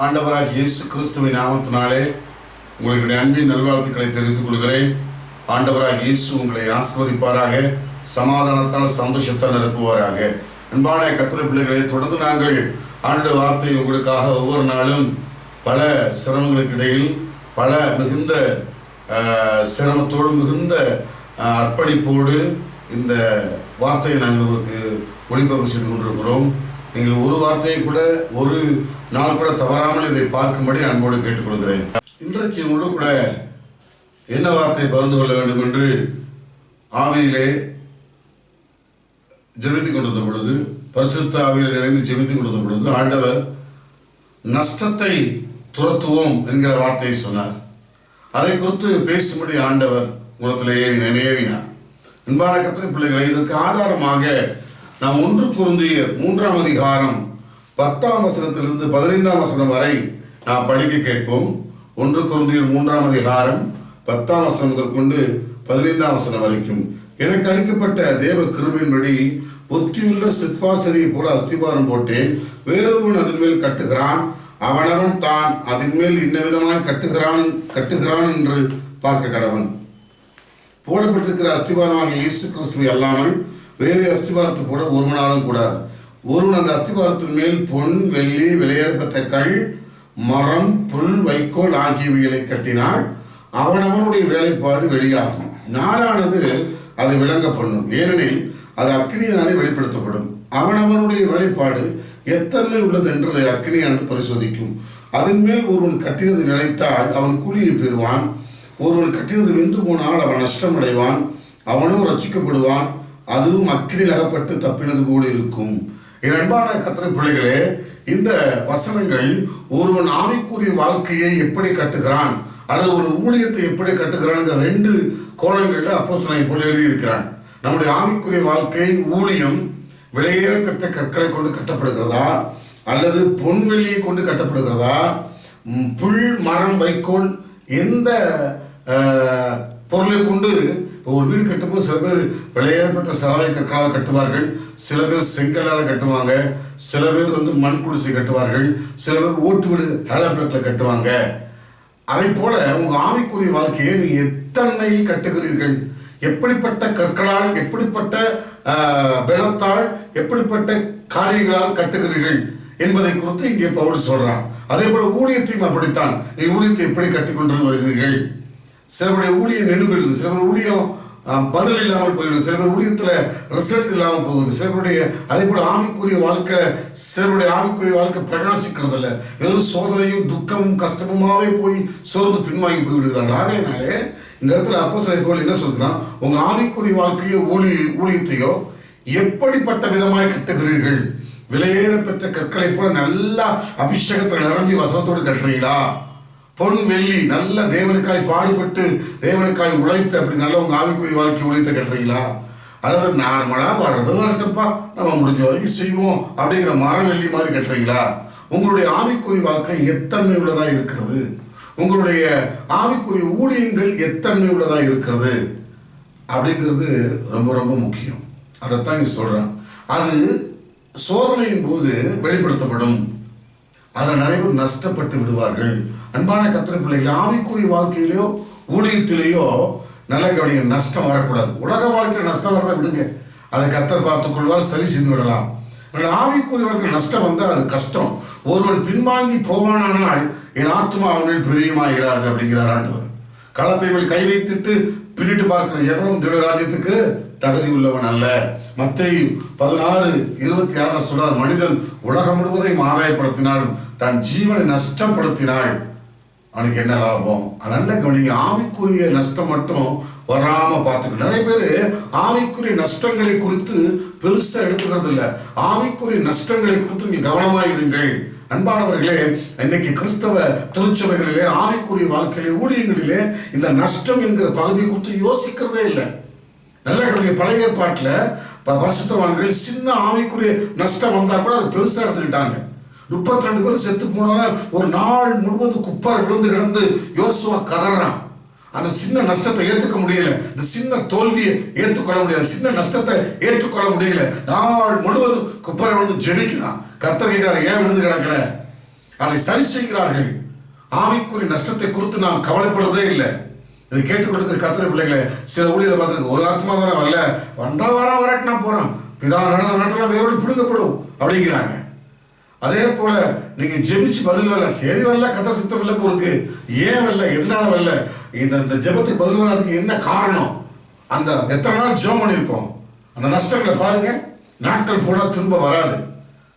ஆண்டவராக இயேசு கிறிஸ்துவின் நாமத்தினாலே உங்களுக்கு அன்பின் நல்வாழ்த்துக்களை தெரிவித்துக் கொள்கிறேன். ஆண்டவராக இயேசு உங்களை ஆசீர்வதிப்பாராக, சமாதானத்தால் சந்தோஷத்தால் நிரப்புவாராக. அன்பான கர்த்தருடைய பிள்ளைகளை, தொடர்ந்து நாங்கள் ஆண்டவருடைய வார்த்தை உங்களுக்காக ஒவ்வொரு நாளும் பல சிரமங்களுக்கு இடையில் பல மிகுந்த சிரமத்தோடு மிகுந்த அர்ப்பணிப்போடு இந்த வார்த்தையை நாங்கள் உங்களுக்கு ஒளிபரப்பு செய்து கொண்டிருக்கிறோம். நீங்கள் ஒரு வார்த்தையை கூட ஒரு நாள் கூட தவறாமல் இதை பார்க்கும்படி அன்போடு கேட்டுக்கொள்கிறேன். இன்றைக்கு உங்களோடு கூட என்ன வார்த்தையை பகிர்ந்து கொள்ள வேண்டும் என்று ஆவியிலே ஜெபித்துக் கொண்டிருந்த பொழுது, பரிசுத்த ஆவியில் இணைந்து ஜெபித்துக் கொண்டிருந்த பொழுது, ஆண்டவர் நஷ்டத்தை துரத்துவோம் என்கிற வார்த்தையை சொன்னார். அதை குறித்து பேசும்படி ஆண்டவர் உலகத்தில் ஏவினார். அன்பான கர்த்தருடைய பிள்ளைகளை, இதற்கு ஆதாரமாக நாம் 1 கொரிந்தியர் 3ஆம் அதிகாரம் 10ஆம் வசனத்திலிருந்து 15ஆம் வசனம் வரை நாம் படிக்க கேட்போம். 1 கொரிந்தியர் 3ஆம் அதிகாரம் 10ஆம் வசனம் முதல் கொண்டு 15ஆம் வசனம் வரைக்கும். எனக்கு அளிக்கப்பட்ட தேவ கிருபையின்படி புத்தியுள்ள சிற்பாசரியை போல அஸ்திபாரம் போட்டேன். வேறொருவன் அதன் மேல் கட்டுகிறான், அவனவன் தான் அதன் மேல் இன்ன விதமாக கட்டுகிறான் என்று பார்க்க கடவன். போடப்பட்டிருக்கிற அஸ்திபாரமாக இயேசு கிறிஸ்துவை அல்லாமல் வேறு அஸ்திபாரத்தை போட ஒருவனாலும் கூடாது. ஒருவன் அந்த அஸ்திபாரத்தின் மேல் பொன், வெள்ளி, விலையேறப்பட்ட கல், மரம், புல், வைக்கோல் ஆகியவைகளை கட்டினால் அவனவனுடைய வேலைப்பாடு வெளியாகும். நாடானது அதை விளங்க பண்ணும், ஏனெனில் அது அக்கினியினாலே வெளிப்படுத்தப்படும். அவனவனுடைய வேலைப்பாடு எத்தன்மை உள்ளது என்று அக்கினியானது பரிசோதிக்கும். அதன் மேல் ஒருவன் கட்டினது நிலைத்தால் அவன் கூலியை பெறுவான். ஒருவன் கட்டினது வெந்து போனால் அவன் நஷ்டமடைவான், அவனும் ரட்சிக்கப்படுவான், அதுவும் அக்கினியில் அகப்பட்டு தப்பினது போல இருக்கும். என் அன்பான கர்த்தருடைய பிள்ளைகளே, இந்த வசனங்கள் ஒருவன் ஆவிக்குரிய வாழ்க்கையை எப்படி கட்டுகிறான் அல்லது ஒரு ஊழியத்தை எப்படி கட்டுகிறான், இந்த 2 கோணங்களில் அப்போஸ்தலன் இப்போது எழுதியிருக்கிறான். நம்முடைய ஆவிக்குரிய வாழ்க்கை ஊழியம் விலையேற பெற்ற கற்களை கொண்டு கட்டப்படுகிறதா அல்லது பொன் வெள்ளியை கொண்டு கட்டப்படுகிறதா, புல், மரம், வைக்கோல் எந்த பொருளை கொண்டு? ஒரு வீடு கட்டும்போது சில பேர் விலையேறப்பட்ட சலவை கற்களால் கட்டுவார்கள், சில பேர் செங்கலால் கட்டுவாங்க, சில பேர் மண் குடிசை கட்டுவார்கள், சில பேர் ஓட்டு வீடு ஹேலப்பிளக்கில் கட்டுவாங்க. அதை போல உங்கள் ஆவிக்குரிய வாழ்க்கையை நீங்கள் எத்தனையில் கட்டுகிறீர்கள்? எப்படிப்பட்ட கற்களால், எப்படிப்பட்ட பலத்தால், எப்படிப்பட்ட காரியங்களால் கட்டுகிறீர்கள் என்பதை குறித்து இங்கே பவுல் சொல்றான். அதே போல ஊழியத்தையும் அப்படித்தான். நீ ஊழியத்தை எப்படி கட்டிக்கொண்டு வருகிறீர்கள்? சிலருடைய ஊழியம் நின்று போயிடுது, சில பேர் ஊழியம் பதில் இல்லாமல் போயிடுது, சில பேர் ஊழியத்தில் ரிசல்ட் இல்லாமல் போகுது, சிலருடைய அதே போல ஆவிக்குரிய வாழ்க்கை, சிலருடைய ஆவிக்குரிய வாழ்க்கை பிரகாசிக்கிறது இல்லை, வெறும் சோதனையும் துக்கமும் கஷ்டமுமாவே போய் சோர்ந்து பின்வாங்கி போய்விடுகிறார்கள். ஆகையினாலே இந்த இடத்துல அப்போஸ்தலன் பவுல் என்ன சொல்கிறான்? உங்கள் ஆவிக்குரிய வாழ்க்கையோ ஊழியத்தையோ எப்படிப்பட்ட விதமாய் கட்டுகிறீர்கள்? விலையேற பெற்ற கற்களை போல நல்லா அபிஷேகத்தில் நிறைஞ்சி வசனத்தோடு கட்டுறீங்களா? பொன், வெள்ளி நல்ல தேவனுக்காய் பாடுபட்டு தேவனுக்காய் உழைத்து அப்படி நல்ல உங்கள் ஆவிக்குரிய வாழ்க்கை உழைத்து கட்டுறீங்களா? அல்லது நார்மலாக வர்றது வரட்டும்ப்பா, நம்ம முடிஞ்ச வரைக்கும் செய்வோம் அப்படிங்கிற மரம் வெள்ளி மாதிரி கட்டுறீங்களா? உங்களுடைய ஆவிக்குரிய வாழ்க்கை எத்தன்மை உள்ளதாக இருக்கிறது? உங்களுடைய ஆவிக்குரிய ஊழியங்கள் எத்தன்மை உள்ளதாக இருக்கிறது அப்படிங்கிறது ரொம்ப ரொம்ப முக்கியம். அதைத்தான் இங்கே சொல்கிறேன். அது சோதனையின் போது வெளிப்படுத்தப்படும். அதில் நிறைய பேர் நஷ்டப்பட்டு விடுவார்கள். அன்பான கர்த்தருடைய பிள்ளைகள், ஆவிக்குரிய வாழ்க்கையிலையோ ஊழியத்திலேயோ நல்ல கவனிங்க, நஷ்டம் வரக்கூடாது. உலக வாழ்க்கையில் நஷ்டம் வரதை விடுங்க, அதை கர்த்தர் பார்த்துக்கொள்வார், சரி செய்து விடலாம். ஆவிக்குரிய வாழ்க்கையில் நஷ்டம் வந்தால் அது கஷ்டம். ஒருவன் பின்வாங்கி போவானால் என் ஆத்மா அவனில் பிரியமாகிறாது அப்படிங்கிறார் ஆண்டவர். கலப்பை மேல் கை வைத்துட்டு பின்னிட்டு பார்க்கிற எவனும் திரு ராஜ்யத்துக்கு தகுதி உள்ளவன் அல்ல. மத்தேயு 16:26 சொல்றார், மனிதன் உலகம் முழுவதையும் ஆதாயப்படுத்தினாலும் தன் ஜீவனை நஷ்டப்படுத்தினாள் அவனுக்கு என்ன லாபம்? அதனால கவனிங்க, ஆவிக்குரிய நஷ்டம் மட்டும் வராம பார்த்துக்கணும். நிறைய பேர் ஆவிக்குரிய நஷ்டங்களை குறித்து பெருசா எடுத்துக்கிறது இல்லை. ஆவிக்குரிய நஷ்டங்களை குறித்து நீங்க கவனமாயிருங்கள். அன்பானவர்களே, இன்னைக்கு கிறிஸ்தவ திருச்சபைகளிலே, ஆவிக்குரிய வாழ்க்கையிலே, ஊழியங்களிலே இந்த நஷ்டம் என்கிற பகுதியை குறித்து யோசிக்கிறதே இல்லை. நல்ல கவனிங்க, பழைய ஏற்பாட்டில் பரிசுத்தவான்கள் சின்ன ஆவிக்குரிய நஷ்டம் வந்தா கூட அது பெருசா எடுத்துக்கிட்டாங்க. 32 பேர் செத்து போனாலும் ஒரு நாள் முழுவதும் குப்பார் விழுந்து கிடந்து யோசுவா கதறான். அந்த சின்ன நஷ்டத்தை ஏற்றுக்க முடியல, இந்த சின்ன தோல்வியை ஏற்றுக்கொள்ள முடியல, சின்ன நஷ்டத்தை ஏற்றுக்கொள்ள முடியல. நாள் முழுவதும் குப்பாரை விழுந்து ஜெபிக்கிறான். கர்த்தர் கேட்கிறார், ஏன் விழுந்து கிடக்கிற? அதை சரி செய்கிறார்கள். ஆவிக்குரிய நஷ்டத்தை குறித்து நாம் கவலைப்படுறதே இல்லை. இதை கேட்டுக்கொண்டிருக்கிற கர்த்தருடைய பிள்ளைகளை, சில ஊழியரை பார்த்துருக்கு, ஒரு ஆத்மா தானே வரல, வந்தா வராட்டினா போறான், பிதா நடந்த நாட்டெல்லாம் வேரோடு பிடுங்கப்படும் அப்படிங்கிறாங்க. அதே போல நீங்க ஜெபிச்சு பதில் வரல, சரி வரல, கதை சித்தம் இல்லை போருக்கு, ஏன் வரல, எதனால வரல, இந்த ஜெபத்துக்கு பதில் வராதுக்கு என்ன காரணம்? அந்த எத்தனை நாள் ஜெபம் பண்ணியிருப்போம், அந்த நஷ்டங்களை பாருங்க. நாட்கள் போனால் திரும்ப வராது,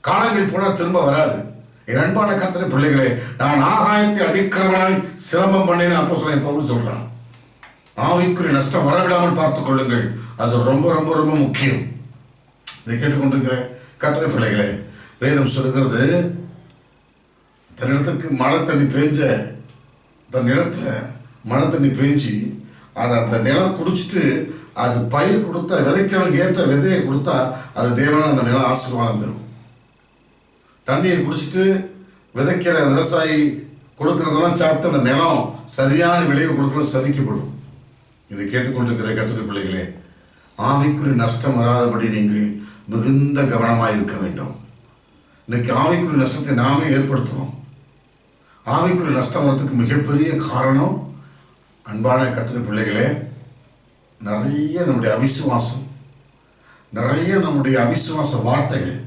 காலங்கள் போனால் திரும்ப வராது. என் அன்பான கர்த்தருடைய பிள்ளைகளே, நான் ஆகாயத்தை அடிக்கிறவனாய் சிரமம் பண்ணேன்னு அப்போஸ்தலன் பவுல் சொல்றான். ஆவிக்குரிய நஷ்டம் வரவிடாமல் பார்த்துக் கொள்ளுங்கள், அது ரொம்ப ரொம்ப ரொம்ப முக்கியம். இதை கேட்டுக்கொண்டிருக்கிற கர்த்தருடைய பிள்ளைகளே, வேதம் சொல்லுகிறது, தன்னிடத்துக்கு மழை தண்ணி பேஞ்ச தன் நிலத்துல மழை தண்ணி பேஞ்சி அதை அந்த நிலம் குடிச்சிட்டு அது பயிர் கொடுத்தா, விதைக்கிறவங்க ஏற்ற விதையை கொடுத்தா அது தேவனான அந்த நிலம் ஆசீர்வாதம் பெறும். தண்ணியை குடிச்சிட்டு விதைக்கிற விவசாயி கொடுக்கறதெல்லாம் சாப்பிட்டு அந்த நிலம் சரியான விளைவு கொடுக்கறது சபிக்கப்படும். இதை கேட்டுக்கொண்டிருக்கிற கர்த்தருடைய பிள்ளைகளே, ஆவிக்குரிய நஷ்டம் வராதபடி நீங்கள் மிகுந்த கவனமாக இருக்க வேண்டும். இன்னைக்கு ஆவிக்குரிய நஷ்டத்தை நாமே ஏற்படுத்துகிறோம். ஆவிக்குரிய நஷ்டம் வரத்துக்கு மிகப்பெரிய காரணம், அன்பான கர்த்தருடைய பிள்ளைகளே, நிறைய நம்முடைய அவிசுவாசம், நிறைய நம்முடைய அவிசுவாச வார்த்தைகள்.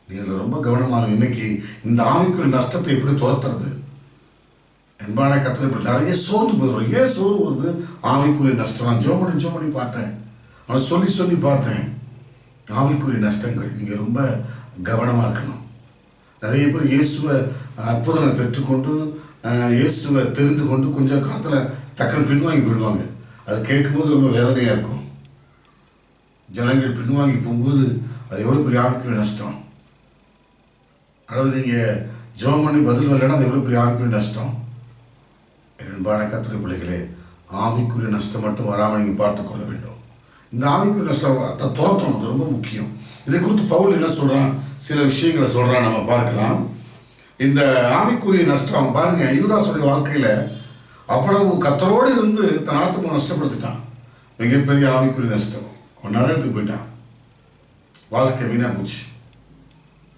இதில் ரொம்ப கவனமாக இன்னைக்கு இந்த ஆவிக்குரிய நஷ்டத்தை எப்படி துரத்துறது? அன்பான கர்த்தருடைய பிள்ளை, நிறைய சோர்ந்து போயிடும். ஏன் சோர்வு வருது? ஆவிக்குரிய நஷ்டம். நான் ஜோம் பண்ணி பார்த்தேன், அவன் சொல்லி பார்த்தேன். ஆவிக்குரிய நஷ்டங்கள், நீங்கள் ரொம்ப கவனமாக இருக்கணும். நிறைய பேர் இயேசுவை அற்புதங்களை பெற்றுக்கொண்டு இயேசுவை தெரிந்து கொண்டு கொஞ்சம் காலத்தில் டக்குன்னு பின்வாங்கி போயிடுவாங்க. அது கேட்கும்போது ரொம்ப வேதனையாக இருக்கும். ஜனங்கள் பின்வாங்கி போகும்போது அது எவ்வளோ பெரிய ஆவிக்குரிய நஷ்டம். அதாவது நீங்கள் ஜெபம் பண்ணி பதில் வரலைன்னா அது எவ்வளோ பெரிய ஆவிக்குரிய நஷ்டம். அன்பான கர்த்தருடைய பிள்ளைகளே, ஆவிக்குரிய நஷ்டம் மட்டும் வராமல் நீங்கள் பார்த்துக்கொள்ள வேண்டும். இந்த ஆவிக்குரிய நஷ்டம் அதை துரத்தணும், அது ரொம்ப முக்கியம். இதை குறித்து பவுல் என்ன சொல்கிறான், சில விஷயங்களை சொல்கிறான், நம்ம பார்க்கலாம். இந்த ஆவிக்குரிய நஷ்டம் பாருங்க, யூதாசுடைய வாழ்க்கையில் அவ்வளவு கர்த்தரோடு இருந்து தன் ஆத்துமா நஷ்டப்படுத்திட்டான். மிகப்பெரிய ஆவிக்குரிய நஷ்டம். அவன் நரகத்துக்கு போயிட்டான், வாழ்க்கை வீணா போச்சு.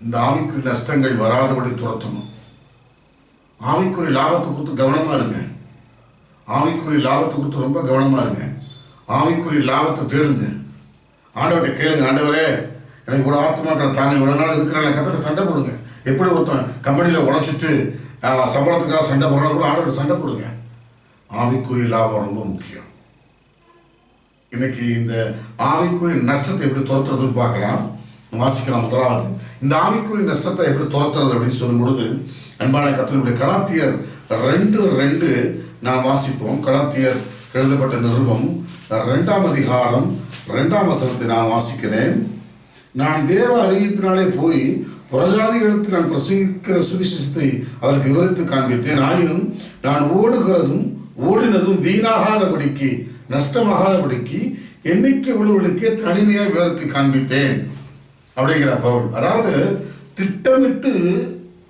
இந்த ஆவிக்குரிய நஷ்டங்கள் வராதபடி துரத்தணும். ஆவிக்குரிய லாபத்தை குறித்து கவனமாக இருங்க. ஆவிக்குரிய லாபத்தை குறித்து ரொம்ப கவனமாக இருங்க. ஆவிக்குரிய லாபத்தை தேடுங்க. ஆண்டவர்கிட்ட கேளுங்க, ஆண்டவரே எனக்கு கூட ஆத்மாக்களை தாங்க, இவ்வளோ நாள் இருக்கிறாங்க, கத்திர சண்டை போடுங்க. எப்படி ஒருத்தன் கம்பெனியில் உழைச்சிட்டு சம்பளத்துக்காக சண்டை போடுறா கூட ஆண்டவர்கிட்ட சண்டை போடுங்க. ஆவிக்குரிய லாபம் ரொம்ப முக்கியம். இன்னைக்கு இந்த ஆவிக்குரிய நஷ்டத்தை எப்படி துரத்துறதுன்னு பார்க்கலாம். வாசிக்கலாம். முதலாவது, இந்த ஆவிக்குரிய நஷ்டத்தை எப்படி துரத்துறது அப்படின்னு சொல்லும் பொழுது, அன்பான கர்த்தருடைய கலாத்தியர் 2:2 நாம் வாசிப்போம். கலாத்தியர் எழுதப்பட்ட நிருபம் 2ஆம் அதிகாரம் 2ஆம் வசனத்தை நான் வாசிக்கிறேன். நான் தேவ அறிவிப்பினாலே போய் புறஜாதிகளுக்கு நான் பிரசங்கிக்கிற சுவிசேஷத்தை அவருக்கு விவரித்து காண்பித்தேன். ஆயினும் நான் ஓடினதும் வீணாகாதபடிக்கு, நஷ்டமாகாதபடிக்கு எண்ணிக்கை உள்ளவர்களுக்கே தனிமையாக விவரித்து காண்பித்தேன் அப்படிங்கிற பவுல். அதாவது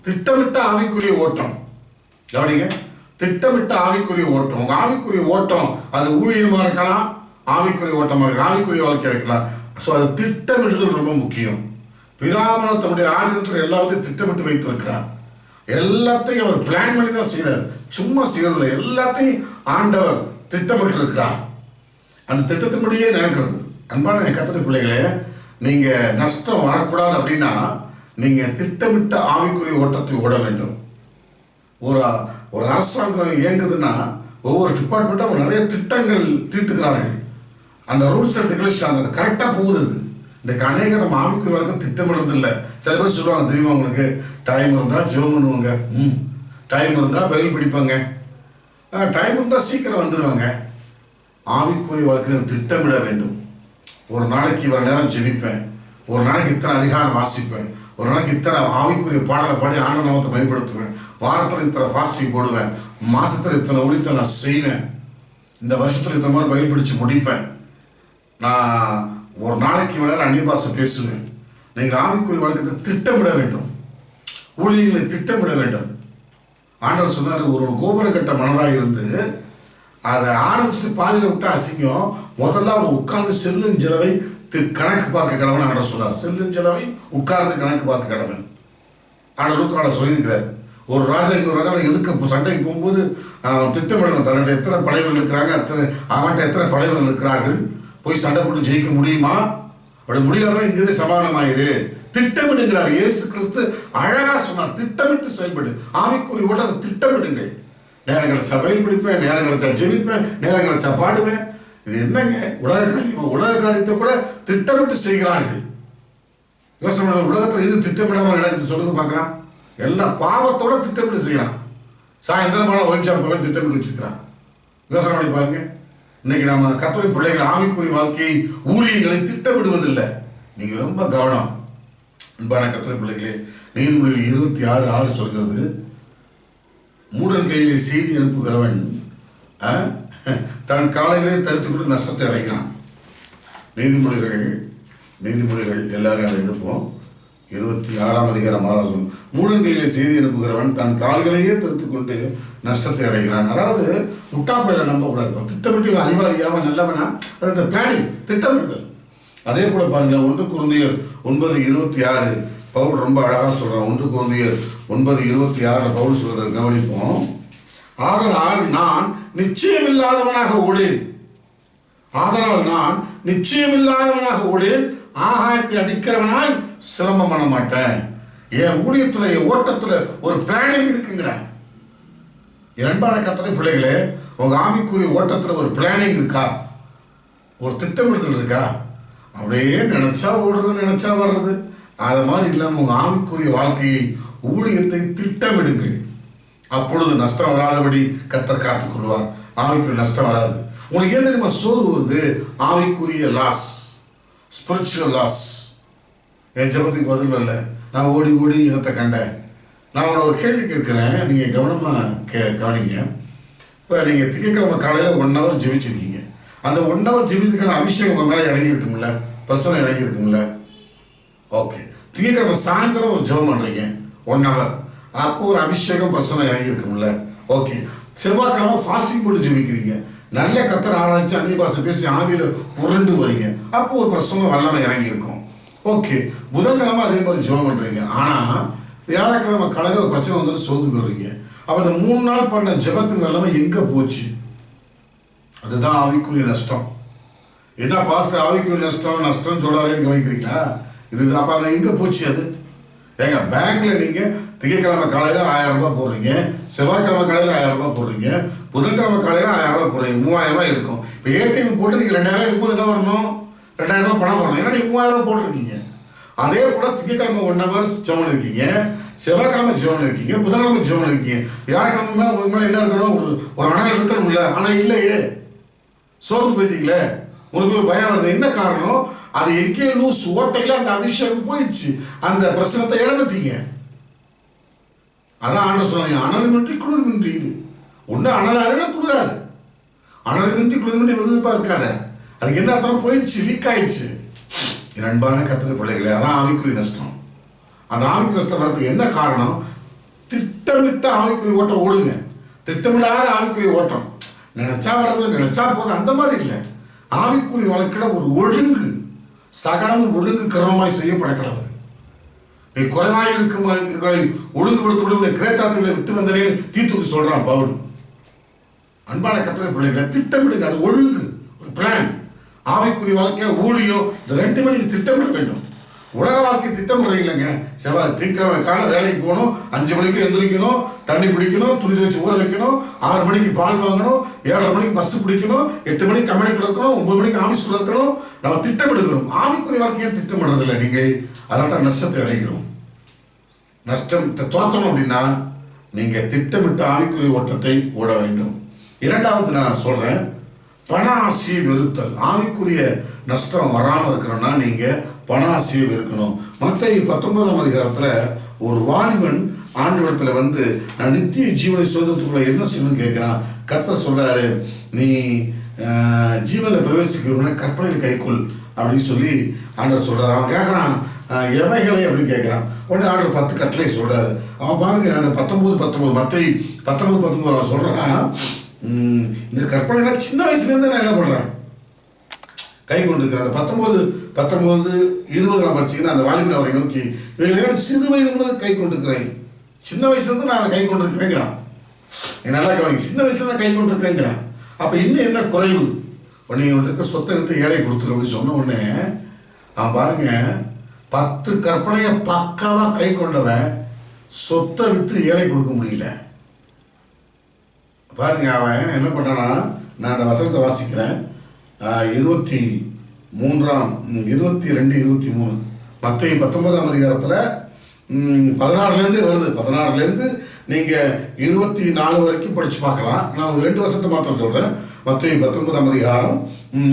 திட்டமிட்ட ஆவிக்குரிய ஓட்டம். கவனிங்க, திட்டமிட்ட ஆவிக்குரிய ஓட்டம். உங்க ஆவிக்குரிய ஓட்டம் அது ஊழியமா இருக்கலாம், ஆவிக்குரிய ஓட்டமாக இருக்கலாம், ஆவிக்குரிய வாழ்க்கை இருக்கலாம். ஸோ அது திட்டமிடுதல் ரொம்ப முக்கியம். பிதாமணர் தன்னுடைய ஆயுதத்தில் எல்லாத்தையும் திட்டமிட்டு வைத்திருக்கிறார். எல்லாத்தையும் அவர் பிளான் பண்ணி தான் செய்கிறார், சும்மா செய்யறதில்லை. எல்லாத்தையும் ஆண்டவர் திட்டமிட்டு இருக்கிறார். அந்த திட்டத்தின்படியே நடக்கிறது. அன்பான கர்த்தருடைய பிள்ளைகளே, நீங்க நஷ்டம் வரக்கூடாது அப்படின்னா நீங்க திட்டமிட்ட ஆவிக்குரிய ஓட்டத்தை ஓட வேண்டும். ஒரு அரசாங்கம் இயங்குதுன்னா ஒவ்வொரு டிபார்ட்மெண்ட்டும் அவங்க நிறைய திட்டங்கள் தீட்டுகிறார்கள். அந்த ரூல்ஸ் அண்ட் ரெகுலேஷன் அந்த கரெக்டாக போகுது. இன்றைக்கு அநேக நம்ம ஆவிக்குரிய வாழ்க்கை திட்டமிடுறது இல்லை. சில பேர் சொல்லுவாங்க தெரியுமா உங்களுக்கு, டைம் இருந்தால் ஜெபம் பண்ணுவாங்க, டைம் இருந்தால் பைபிள் படிப்பாங்க, டைம் இருந்தால் சீக்கிரம் வந்துடுவாங்க. ஆவிக்குரிய வாழ்க்கையில் திட்டமிட வேண்டும். ஒரு நாளைக்கு இவ்வளோ நேரம் ஜெபிப்பேன், ஒரு நாளைக்கு இத்தனை அதிகாரம் வாசிப்பேன், ஒரு நாளைக்கு இத்தனை ஆவிக்குரிய பாடலை பாடி ஆண்டவர் நாமத்தை பயன்படுத்துவேன், வாரத்தில் இத்தனை ஃபாஸ்டிங் போடுவேன், மாதத்தில் இத்தனை ஊழியத்தை நான் செய்வேன், இந்த வருஷத்தில் இத்தனை மாதிரி பைபிள் படித்து முடிப்பேன், நான் ஒரு நாளைக்கு இவ்வளோ நேரம் அந்நிய பாஷை பேசுவேன். நீங்கள் ஆவிக்குரிய வழக்கத்தை திட்டமிட வேண்டும், ஊழியர்களை திட்டமிட வேண்டும். ஆண்டவர் சொன்னார், ஒரு கோபுரம் கட்ட மனதாக இருந்து அதை ஆரம்பிச்சுட்டு பாதியில் விட்டு அசிங்கம், முதல்ல அவன் உட்கார்ந்து செல்லும் செலவை கணக்கு பார்க்க கடவன் ஆண்டவர் சொன்னார். செல்லும் செலவை உட்கார்ந்து கணக்கு பார்க்க கடவன் ஆண்டவருக்கு சொல்லியிருக்கிறார். ஒரு ராஜா இன்னொரு ராஜா எதுக்கு சண்டைக்கு போகும்போது அவன் திட்டமிடணும், தன்னுடைய எத்தனை படைகள் இருக்கிறாங்க, அவன்கிட்ட எத்தனை படைகள் இருக்கிறார்கள், போய் சண்டை போட்டு ஜெயிக்க முடியுமா? அப்படி முடியாதான் இங்கே சமாதானமாயிரு, திட்டமிடுங்கிறார் இயேசு கிறிஸ்து. அழகா சொன்னார், திட்டமிட்டு செயல்படு. ஆவிக்குரிய ஓட்ட அதை திட்டமிடுங்கள். நேரம் கிடைச்சா பயில் பிடிப்பேன், நேரம் கிடைச்சா ஜெபிப்பேன், நேரம் கிடைச்சா பாடுவேன். இது என்னங்க உலக காரியம்? உலக காரியத்தை கூட திட்டமிட்டு செய்கிறார்கள். யோசனை உலகத்தில் இது திட்டமிடாமல் நடக்குது சொல்லுங்க பார்க்கலாம். எல்லாம் பாவத்தோட திட்டமிட்டு செய்யறான். சாயந்தரமான ஒயின்ஷாப் திட்டமிட்டு வச்சிருக்கிறான். யோசனை பண்ணி பாருங்க. இன்னைக்கு நம்ம கர்த்தருடைய பிள்ளைகள் ஆவிக்குரிய வாழ்க்கையை ஊழியர்களை திட்டமிடுவதில்லை. நீங்க ரொம்ப கவனம். அன்பான கர்த்தருடைய பிள்ளைகளே, நீதிமொழிகள் 26:6 சொல்கிறது, மூடன் கையிலே செய்தி அனுப்புகிறவன் தன் காலையிலே தரித்துக்கொண்டு நஷ்டத்தை அடைகிறான். நீதிமொழிகள் எல்லாரும் அதை எடுப்போம். 26ஆம் அதிகாரம் 6ஆம் வசனம். மூடன் கையிலே செய்தி அனுப்புகிறவன் தன் கால்களையே தரித்து கொண்டு நஷ்டத்தை அடைகிறான். அதாவது முட்டாப்பையில நம்பக்கூடாது. திட்டமிட்டு அறிவாளியாவ நல்லவனா, அது பிளானிங், திட்டமிடுதல். அதே போல பாருங்க, 1 கொரிந்தியர் 9:26 பவுல் ரொம்ப அழகா சொல்றான். 1 கொரிந்தியர் 9:26 பவுல் சொல்றத கவனிப்போம். ஆதலால் நான் நிச்சயமில்லாதவனாக ஓடேன், ஆகாயத்தை அடிக்கிறவனாய் சிரமம் பண்ண மாட்டேன். என் ஊழியத்துல, என் ஓட்டத்துல ஒரு பிளானிங் இருக்குங்கிற. அன்பான கர்த்தருடைய பிள்ளைகளே, உங்க ஆவிக்குரிய ஓட்டத்துல ஒரு பிளானிங் இருக்கா? ஒரு திட்டமிடுதல் இருக்கா? அப்படியே நினைச்சா ஓடுறது, நினைச்சா வர்றது, அது மாதிரி இல்லாமல் உங்க ஆவிக்குரிய வாழ்க்கையை, ஊழியத்தை திட்டமிடுங்கள். அப்பொழுது நஷ்டம் வராதபடி கர்த்தர் காத்துக் கொள்வார். ஆவிக்குரிய நஷ்டம் வராது. உங்களுக்கு ஏன் தெரியுமா சோறு வருது? ஆவிக்குரிய லாஸ், ஸ்பிரிச்சுவல் லாஸ். என் ஜபத்துக்கு பதில் வரல, நான் ஓடி ஓடி இனத்தை கண்டேன். நான் உங்களோட ஒரு கேள்வி கேட்கிறேன், நீங்கள் கவனமாக கவனிங்க. இப்போ நீங்கள் திங்கட்கிழமை காலையில் 1 hour ஜெபிச்சிருக்கீங்க. அந்த 1 hour ஜெபிச்சதுக்கான அபிஷேகம் உங்கள் மேலே இறங்கியிருக்கும்ல, பர்சனல் இறங்கியிருக்கும்ல. ஓகே, திங்கட்கிழமை சாயந்தரம் ஒரு ஜெபம் பண்ணுறீங்க 1 hour, அப்போ ஒரு அபிஷேகம் பர்சனல் இறங்கியிருக்கும்ல. ஓகே, செவ்வாய்க்கிழமை ஃபாஸ்டிங் போட்டு ஜெபிக்கிறீங்க, நல்ல கர்த்தர் ஆராய்ச்சி அந்நிய பாஷை பேசி ஆவியில் உருண்டு வரீங்க, அப்போ ஒரு பிரசன்னம் வல்லமை இறங்கியிருக்கும். ஓகே, புதன்கிழமை அதே மாதிரி ஜெபம் பண்ணுறீங்க. ஆனால் வியாழக்கிழமை காலையில் ஒரு பிரச்சனை வந்து சோர்ந்து போடுறீங்க. அப்போ இந்த 3 நாள் பண்ண ஜெபத்தின் நிலைமை எங்கே போச்சு? அதுதான் ஆவிக்குரிய நஷ்டம். என்ன பாஸ்டர் ஆவிக்குரிய நஷ்டம் சொல்றாருன்னு கவனிக்கிறீங்களா? இது அப்போ அதை எங்கே போச்சு? அது ஏங்க, பேங்க்ல நீங்கள் திங்கட்கிழமை காலையில் 1000 ரூபாய் போடுறீங்க, செவ்வாய்க்கிழமை காலையில் 1000 ரூபாய் போடுறீங்க, புதன்கிழமை காலையில் 1000 ரூபாய் போடுறீங்க, 3000 ரூபாய் இருக்கும். இப்போ ஏடிஎம் போட்டு நீங்கள் 2000 எடுக்கும்போது என்ன வரணும்? 2000 ரூபாய் பணம் வரணும். ஏன்னா நீங்கள் 3000 ரூபாய் போட்டிருக்கீங்க. அதே போல திங்கட்கிழமை 1 hour ஜெபம் இருக்கீங்க, செவ்வாய்க்கிழமை ஜெபம் இருக்கீங்க, புதன்கிழமை ஜெபம் இருக்கீங்க, வியாழக்கிழமை மேலே உங்களுக்கு மேலே என்ன இருக்கணும்? ஒரு அனல் இருக்கணும்ல. ஆனால் இல்லையே, சோர்ந்து போயிட்டீங்களே, உங்களுக்கு ஒரு பயம் வருது. என்ன காரணம்? அது எங்கேயே லூஸ் ஓட்டையில் அந்த அபிஷேகம் போயிடுச்சு, அந்த பிரச்சனத்தை இழந்துட்டீங்க. அதான் ஆண்டு சொல்லுவாங்க, அனலுமின்றி குளிர்மின்றி. இது ஒன்று அனலாரு குளிராரு, அனலுமின்றி குளிர்மின்றி எதிர்ப்பாக இருக்காத. அதுக்கு என்ன அர்த்தம்? போயிடுச்சு, லீக் ஆயிடுச்சு. அன்பான கர்த்தருடைய பிள்ளைகளே, அதான் ஆவிக்குரிய நஷ்டம். அந்த ஆவிக்குரிய நஷ்டம் வரதுக்கு என்ன காரணம்? திட்டமிட்ட ஆவிக்குரிய ஓட்டம் ஓடுங்க, திட்டமிடாத ஆவிக்குரிய ஓட்டம். நினைச்சா வர்றது, நினைச்சா போறது, அந்த மாதிரி இல்லை. ஆவிக்குரிய வாழ்க்கையில ஒரு ஒழுங்கு, சகலம் ஒழுங்கு கிரமமாய் செய்யப்பட கிடவுது. நீ குறைவாக இருக்கும் ஒழுங்குபடுத்த கிரேத்தாத்திகளை விட்டு வந்தனே தீத்துக்கு சொல்றான் பவுல். அன்பான கர்த்தருடைய பிள்ளைகளை, திட்டமிடுங்க. அது ஒழுங்கு, ஒரு பிளான். ஆவிக்குரிய வாழ்க்கையா ஊழியம், இந்த 2 மணி திட்டமிட வேண்டும். உலக வாழ்க்கை திட்டமிடுறது இல்லைங்க. திங்கக்கிழமை காலை வேலைக்கு போகணும், 5 மணிக்கு எந்திரிக்கணும், தண்ணி பிடிக்கணும், துணி துவைச்சு ஊற வைக்கணும், 6 மணிக்கு பால் வாங்கணும், 7:30 மணிக்கு பஸ் பிடிக்கணும், 8 மணிக்கு கம்பெனிக்குள்ள இருக்கணும், 9 மணிக்கு ஆஃபீஸ்க்குள்ள இருக்கணும். நம்ம திட்டமிடுகிறோம். ஆவிக்குரிய வாழ்க்கையை திட்டமிடுறது இல்லை நீங்கள். அதனால தான் நஷ்டத்தை அடைகிறோம். நஷ்டம் தோற்றணும் அப்படின்னா நீங்கள் திட்டமிட்ட ஆவிக்குரிய ஓட்டத்தை ஓட வேண்டும். 2வது நான் சொல்கிறேன், பண ஆசையை வெறுத்தல். ஆவிக்குரிய நஷ்டம் வராமல் இருக்கணும்னா நீங்கள் பண ஆசையை வெறுக்கணும். மத்தேயு 19ஆம் அதிகாரத்தில் ஒரு வாலிபன் ஆண்டவரத்தில் வந்து, நான் நித்திய ஜீவனை சோதத்துக்குள்ள என்ன செய்யணும்னு கேட்குறான். கர்த்தர் சொல்கிறாரு, நீ ஜீவனில் பிரவேசிக்கிறவன கற்பனையில் கைக்குள் அப்படின்னு சொல்லி ஆண்டவர் சொல்கிறார். அவன் கேட்குறான், எவைகளை அப்படின்னு கேட்குறான். உடனே ஆண்டவர் 10 கட்டளை சொல்கிறாரு. அவன் பாருங்க, அந்த 19 மத்தேயு 19 அவன் சொல்கிறான், இந்த கற்பனை சின்ன வயசுலேருந்து நான் என்ன பண்ணுறேன், கை கொண்டிருக்கிறேன். அந்த 19, 20 படிச்சீங்கன்னா அந்த வாலிபன் அவரை நோக்கி, இவங்களை சிறு வயது முதல் கை கொண்டிருக்கிறேன். சின்ன வயசுலேருந்து நான் அதை கை கொண்டிருக்கிறேங்கிறான். நல்லா கவனிங்க, சின்ன வயசுல நான் கை கொண்டிருக்கிறேங்கிறான். அப்போ இன்னும் என்ன குறைவு? இப்போ நீங்கள் இருக்க சொத்தை வித்து ஏழை கொடுத்துரு அப்படின்னு சொன்ன உடனே பாருங்க, 10 கற்பனையை பக்காவாக கை கொண்டவன் சொத்தை வித்து ஏழை கொடுக்க முடியல. பாருங்க, அவன் என்ன பண்ணானா, நான் அந்த வசனத்தை வாசிக்கிறேன். 22-23 மத்தேயு 19ஆம் அதிகாரத்தில் 16லேருந்து வருது. 16லேருந்து நீங்கள் 24 வரைக்கும் படித்து பார்க்கலாம். நான் ஒரு 2 வருஷத்தை மாத்திரம் சொல்கிறேன். மத்தேயு 19ஆம் அதிகாரம்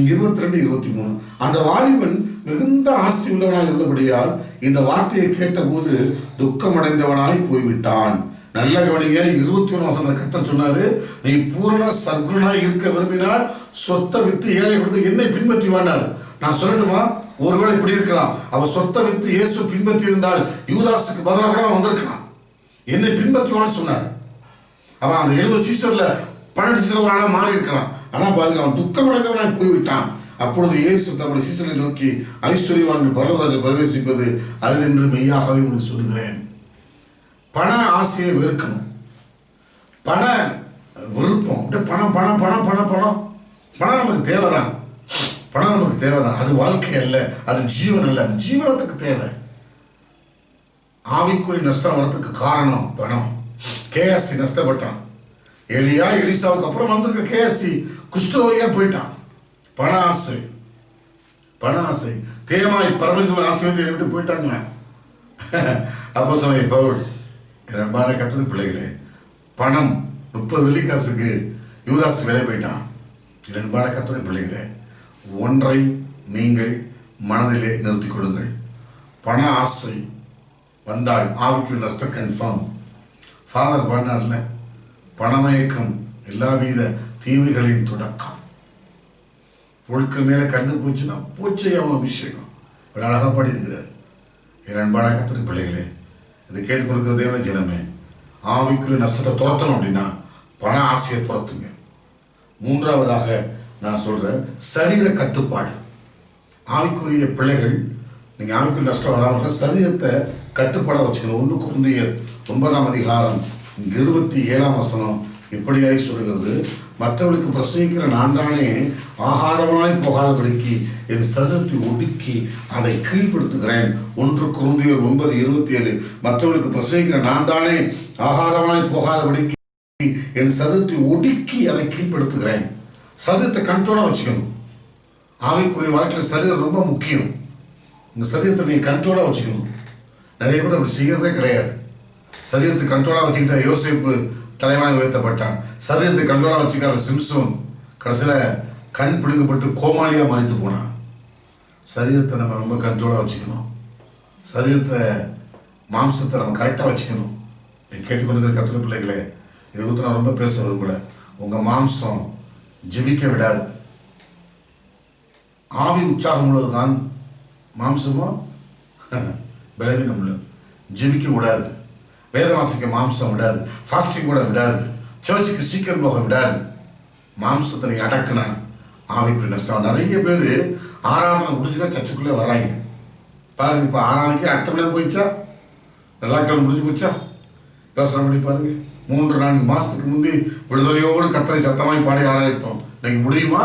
22-23. அந்த வாலிபன் மிகுந்த ஆஸ்தி உள்ளவனாக இருந்தபடியால் இந்த வார்த்தையை கேட்டபோது துக்கமடைந்தவனாய் போய்விட்டான். நல்ல கவனிங்க, 21 வசனத்தை கர்த்தர் சொன்னாரு, நீ பூரண சர்க்குணனாய் இருக்க விரும்பினால் சொத்தை வித்து ஏழை கொடுத்து என்னை பின்பற்றி வாண்டார். நான் சொல்லட்டுமா, ஒருவேளை இப்படி இருக்கலாம், அவன் சொத்தை வித்து இயேசு பின்பற்றி இருந்தால் யூதாஸுக்கு பதிலாக கூட வந்திருக்கலாம். என்னை பின்பற்றுவான்னு சொன்னார். அவன் அந்த 70 சீசர்ல 12 சீசர் ஒரு ஆளாக மாறி இருக்கலாம். ஆனால் பாருங்க, அவன் துக்கமடைந்தவனாய் போய்விட்டான். அப்பொழுது இயேசு தம்முடைய சீசரை நோக்கி, ஐஸ்வர்யவான்கள் பரலோகத்தில் பிரவேசிப்பது அரிதென்று மெய்யாகவே உங்களுக்கு சொல்லுகிறேன். பண ஆசையை வெறுக்கணும். பண விருப்பம், அப்படியே பணம் பணம் பணம் பணம் பணம் பணம் நமக்கு தேவைதான். பணம் நமக்கு தேவைதான். அது வாழ்க்கை அல்ல, அது ஜீவன் அல்ல. அது ஜீவனத்துக்கு தேவை. ஆவிக்குறி நஷ்டம் வரத்துக்கு காரணம் பணம். கேஎஸ்சி நஷ்டப்பட்டான். எலிசாவுக்கு அப்புறம் வந்திருக்க கேஎஸ்சி குஷ்டரோகியா போயிட்டான். பண ஆசை, பண ஆசை. தேமாய் பரமேஸ்வரன் ஆசீர்வாதத்தை விட்டு போயிட்டாங்க. அப்போ சொன்ன பவுல், அன்பான கர்த்தருடைய பிள்ளைகளே, பணம் 30 வெள்ளிக்காசுக்கு யூதாஸ் வேலை போயிட்டான். அன்பான கர்த்தருடைய பிள்ளைகளே, ஒன்றை நீங்கள் மனதிலே நிறுத்திக் கொள்ளுங்கள். பண ஆசை வந்தால் ஆவிக்கு நஷ்டம் கன்ஃபார்ம். ஃபாதர் பண்ணார்ல, பணமயக்கம் எல்லாவித தீமைகளின் தொடக்கம். ஒழுக்க மேலே கண்ணு போச்சுன்னா போச்சையாவும் அபிஷேகம். ஒரு அழகாக பாடியிருக்கிறார். என் அன்பான கர்த்தருடைய பிள்ளைகளே, இதை கேட்டுக் கொடுக்கிற தேவ ஜனமே, ஆவிக்குரிய நஷ்டத்தை துரத்தணும் அப்படின்னா பண ஆசையை துரத்துங்க. 3ஆவதாக நான் சொல்கிறேன், சரீர கட்டுப்பாடு. ஆவிக்குரிய பிள்ளைகள், நீங்கள் ஆவிக்குரிய நஷ்டம் வராமல் சரீரத்தை கட்டுப்பாட வச்சுக்கணும். 1 கொரிந்தியர் 9ஆம் அதிகாரம் 27ஆம் வசனம் இப்படியாய் சொல்கிறது, மற்றவர்களுக்கு பிரசங்கிக்கிற நான் தானே ஆகாரமாய் போகாதபடிக்கு என் சரீரத்தை ஒடுக்கி அதை கீழ்ப்படுத்துகிறேன். 1 கொரிந்தியர் 9:27. மற்றவர்களுக்கு பிரசங்கிக்கிற நான் தானே ஆகாரமாய் போகாதபடிக்கு என் சரீரத்தை ஒடுக்கி அதை கீழ்ப்படுத்துகிறேன். சரீரத்தை கண்ட்ரோலாக வச்சுக்கணும். ஆவிக்குரிய வாழ்க்கையில் சரீரம் ரொம்ப முக்கியம். இந்த சரீரத்தை நீங்கள் கண்ட்ரோலாக வச்சுக்கணும். நிறைய பேர் அப்படி செய்கிறதே கிடையாது. சரீரத்தை கண்ட்ரோலாக வச்சுக்கிட்ட யோசேப்பு தலைவனாக உயர்த்தப்பட்டான். சரீரத்தை கண்ட்ரோலாக வச்சுக்காத சிம்சோன் கடைசியில் கண் பிடுங்கப்பட்டு கோமாளியாக மறித்து போனான். சரீரத்தை நம்ம ரொம்ப கண்ட்ரோலாக வச்சுக்கணும். சரீரத்தை மாம்சத்தை நம்ம கரெக்டாக வச்சுக்கணும். நீங்கள் கேட்டுக்கொண்டிருக்கிற கர்த்தருடைய பிள்ளைகளே, இதை குறித்து நான் ரொம்ப பேச விரும்பலை. உங்கள் மாம்சம் ஜெபிக்க விடாது. ஆவி உற்சாகம் உள்ளது தான், மாம்சமோ பலவீனம் உள்ளது. ஜெபிக்க விடாது, வேத வாசிக்க மாம்சம் விடாது, ஃபாஸ்டிங் கூட விடாது, சர்ச்சுக்கு சீக்கிரம் போக விடாது. மாம்சத்தை நீங்கள் அடக்குனா ஆவிக்குரிய நஷ்டம். நிறைய பேர் ஆராதனை முடிஞ்சுதான் சர்ச்சுக்குள்ளே வர்றாங்க. பாருங்க, இப்போ ஆராதனைக்கு 8 மணி நேரம் போயிடுச்சா, லாக்டவுன் முடிஞ்சு போச்சா? யோசனை பண்ணி பாருங்க. 3-4 மாதத்துக்கு முந்தி விடுதலையோடு கத்தரை சத்தமாய் பாடி ஆராய்த்தோம். இன்னைக்கு முடியுமா?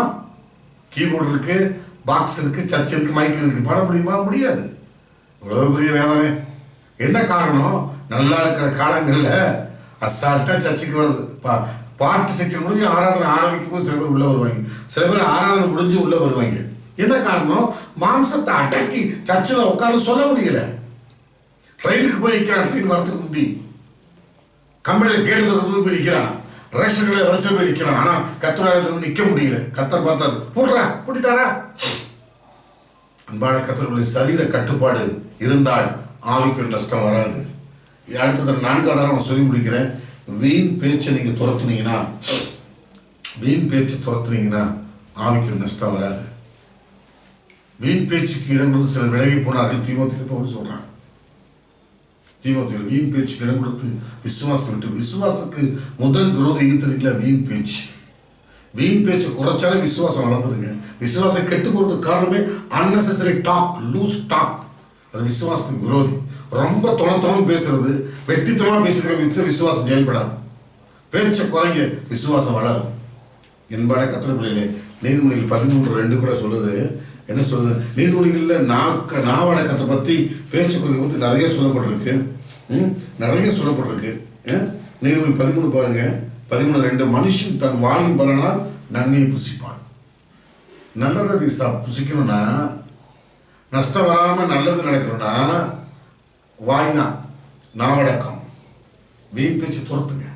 கீபோர்டு இருக்கு, பாக்ஸ் இருக்கு, சர்ச் இருக்கு, மைக் இருக்கு, பாட முடியுமா? முடியாது. இவ்வளவு பெரிய வேதனை. என்ன காரணம்? நல்லா இருக்கிற காலங்களில் அசால்ட்டாக சர்ச்சுக்கு வருது. பாட்டு செக்ஷன் முடிஞ்சு ஆராதனை ஆரம்பிக்கும் போது சில பேர் உள்ளே வருவாங்க, சில பேர் ஆராதனை முடிஞ்சு உள்ளே வருவாங்க. என்ன காரணம்? மாம்சத்தை அடக்கி சர்ச்சில் உட்காந்து சொல்ல முடியல. ட்ரெயினுக்கு போய் நிற்கிறான், ட்ரெயின் வரத்துக்கு முந்தி கம்பெனியில் கேட்டு போய் நிற்கிறான், ரேஷன் கடையில் வரிசை போய் நிற்கிறான். ஆனால் கத்தராலயத்தில் வந்து நிற்க முடியல. கத்தர் பார்த்தாரு, போட்டுட்டாரா? அன்பான கத்தர்களுடைய சரீர கட்டுப்பாடு இருந்தால் ஆவிக்கு நஷ்டம் வராது. அடுத்தது 4ஆவதாக நான் சொல்லி முடிக்கிறேன். வீண் பேச்சை நீங்கள் துரத்துனீங்கன்னா, வீண் பேச்சு துரத்துனீங்கன்னா ஆவிக்கு நஷ்டம் வராது. வீண் பேச்சுக்கு இடம் கொடுத்து சில விலகி போனார்கள். தீமோத்தேயுக்கு பவுல் சொல்றான், தீமோத்தேயு வீண் பேச்சுக்கு இடம் கொடுத்து விசுவாசம் விட்டு. விசுவாசத்துக்கு முதல் விரோத ஈர்த்தறிக்கல வீண் பேச்சு. வீண் பேச்சு குறைச்சாலே விசுவாசம் வளர்ந்துருங்க. விசுவாசம் கெட்டு போகிறதுக்கு காரணமே அன்னெசரி டாக், லூஸ் டாக். அது விசுவாசத்துக்கு விரோதி. ரொம்ப தொணத்தனம் பேசுறது, வெட்டித்தனமாக பேசுறது விசுவாசம் செயல்படாது. பேச்ச குறைங்க, விசுவாசம் வளரும். என்பாட கத்திர பிள்ளைகளே, நீதிமொழிகள் 13:2 கூட சொல்லுது. என்ன சொல்லுது? நீதிமொழிகளில் நாவடக்கத்தை பற்றி, பேச்சு குறைவை பற்றி நிறைய சொல்லப்பட்டிருக்கு. நிறைய சொல்லப்பட்டிருக்கு. நீதிமொழி 13 பாருங்க, 13:2. மனுஷன் தன் வாயின் பலனால் நன்மையை புசிப்பான். நல்லதை புசிக்கணும்னா, நஷ்டம் வராமல் நல்லது நடக்கணும்னா வாய் தான், நாவடக்கம். வீண் பேச்சு துரத்துங்க.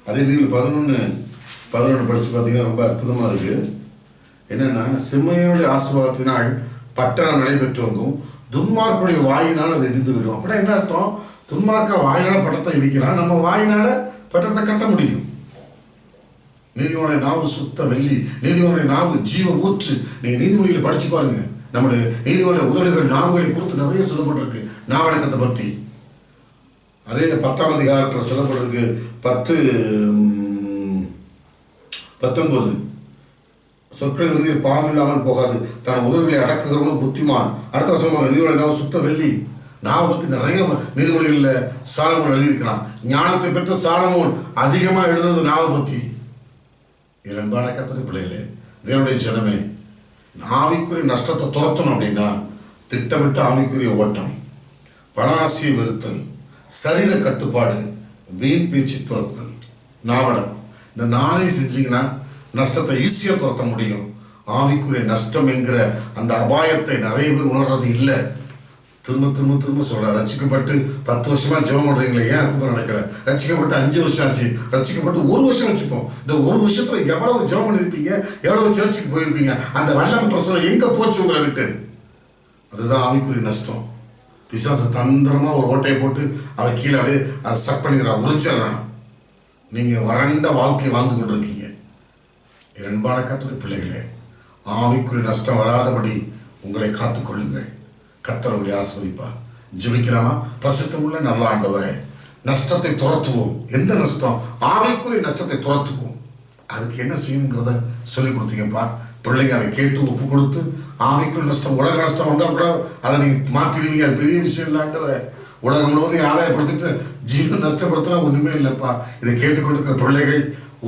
அதே நீங்கள் 11 படித்து பார்த்தீங்கன்னா ரொம்ப அற்புதமாக இருக்குது. என்னென்னா, செம்மையுடைய ஆசீர்வாதத்தினால் பட்டணம் நடைபெற்றவங்கும் துன்மார்க்குடைய வாயினால் அது இடிந்து விடும். அப்படின்னா என்ன அர்த்தம்? துன்மார்க்க வாயினால் பட்டத்தை இடிக்கலாம், நம்ம வாயினால் பட்டத்தை கட்ட முடியும். நீதியோடைய நாவு சுத்த வெள்ளி, நீதியோடைய நாவு ஜீவ ஊற்று. நீங்கள் நீதிமொழியில் படித்து பாருங்க. நம்முடைய நீதியோடைய உதடுகள் நாவுகளை குறித்து நிறைய சொல்லப்பட்டிருக்கு நாவடக்கத்தை பற்றி. அதே 10ஆம் அதிகாரத்தில் சொல்லப்பட்டிருக்கு. 10:19 சொற்களின் இறுதியில் பாவம் இல்லாமல் போகாது, தன் உதவிகளை அடக்குகிறவனும் புத்திமான். அடுத்த வருஷம் நீதியோட நாவு சுத்த வெள்ளி. நாவை பற்றி நிறைய நீதிமொழிகளில் சாலமோன் எழுதியிருக்கிறான். ஞானத்தை பெற்ற சாலமோன் அதிகமாக எழுதுறது நாவை பற்றி. இரண்டான கர்த்தருடைய பிள்ளைகளே, தேவனுடைய ஜனமே, ஆவிக்குரிய நஷ்டத்தை துரத்தணும் அப்படின்னா திட்டமிட்ட ஆவிக்குரிய ஓட்டம், பணாசியை வெறுத்தல், சரீர கட்டுப்பாடு, வீண் பேச்சு துரத்துதல், நாவடக்கம். இந்த 4 செஞ்சீங்கன்னா நஷ்டத்தை ஈஸியாக துரத்த முடியும். ஆவிக்குரிய நஷ்டம் என்கிற அந்த அபாயத்தை நிறைய பேர் உணர்றது இல்லை. திரும்ப சொல்ல, ரட்சிக்கப்பட்டு 10 வருஷமா ஜெபம் பண்ணுறீங்களே, ஏன் அற்புதம் நடக்கல? ரட்சிக்கப்பட்டு 5 வருஷம் ஆச்சு, ரட்சிக்கப்பட்டு 1 வருஷம் வச்சுப்போம். இந்த 1 வருஷத்துல எவ்வளவு ஜெபம் பண்ணியிருப்பீங்க, எவ்வளவு சர்ச்சுக்கு போயிருப்பீங்க, அந்த வல்லமை பிரசனம் எங்க போச்சு உங்களை விட்டு? அதுதான் ஆவிக்குரிய நஷ்டம். பிசாசு தந்திரமா ஒரு ஓட்டையை போட்டு அவரை கீழே அப்படியே அதை சக் பண்ணிக்கிறான், உறிஞ்சிடறான். நீங்க வறண்ட வாழ்க்கையை வாழ்ந்து கொண்டிருக்கீங்க. இரண்டான கர்த்தருடைய பிள்ளைகளே, ஆவிக்குரிய நஷ்டம் வராதபடி உங்களை காத்துக்கொள்ளுங்கள். கர்த்தர் உங்களை ஆசீர்வதிப்பார். ஜெபிக்கலாமா? பரிசுத்தமுள்ள நல்ல ஆண்டவரே, நஷ்டத்தை துரத்துவோம். எந்த நஷ்டம்? ஆவிக்குரிய நஷ்டத்தை துரத்துவோம். அதுக்கு என்ன செய்யணுங்கிறத சொல்லி கொடுத்தீங்கப்பா. பிள்ளைங்க அதை கேட்டு ஒப்பு கொடுத்து, ஆவிக்குரிய நஷ்டம், உலக நஷ்டம் வந்தால் கூட அதை நீங்கள் மாற்றிடுவீங்க. அது பெரிய விஷயம் இல்லை ஆண்டவரே. உலகம் முழுவதும் ஆதாயப்படுத்திட்டு ஜீவன் நஷ்டப்படுத்தினா ஒன்றுமே இல்லைப்பா. இதை கேட்டுக்கொண்டிருக்கிற பிள்ளைகள்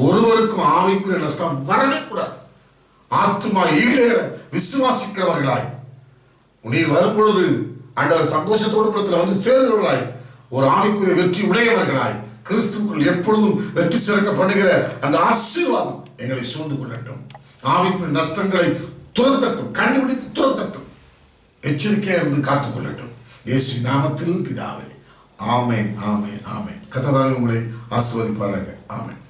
ஒருவருக்கும் ஆவிக்குரிய நஷ்டம் வரவே கூடாது. ஆத்துமா ஈடேற விசுவாசிக்கிறவர்களாய் நீர் வரும்பொழுது ஆண்டவர் சந்தோஷத்தோடு வந்து சேருகிறவர்களாய், ஒரு ஆவிக்குரிய வெற்றி உடையவர்களாய், கிறிஸ்துக்குள் எப்பொழுதும் வெற்றி சிறக்க பண்ணுகிற அந்த ஆசீர்வாதம் எங்களை சூழ்ந்து கொள்ளட்டும். ஆவிக்குரிய நஷ்டங்களை துரத்தட்டும், கண்டுபிடித்து துரத்தட்டும். எச்சரிக்கையாக இருந்து காத்துக்கொள்ளட்டும். இயேசு நாமத்தில் பிதாவே, ஆமென், ஆமென், ஆமென். கர்த்தர் உங்களை ஆசீர்வதிப்பாராக. ஆமென்.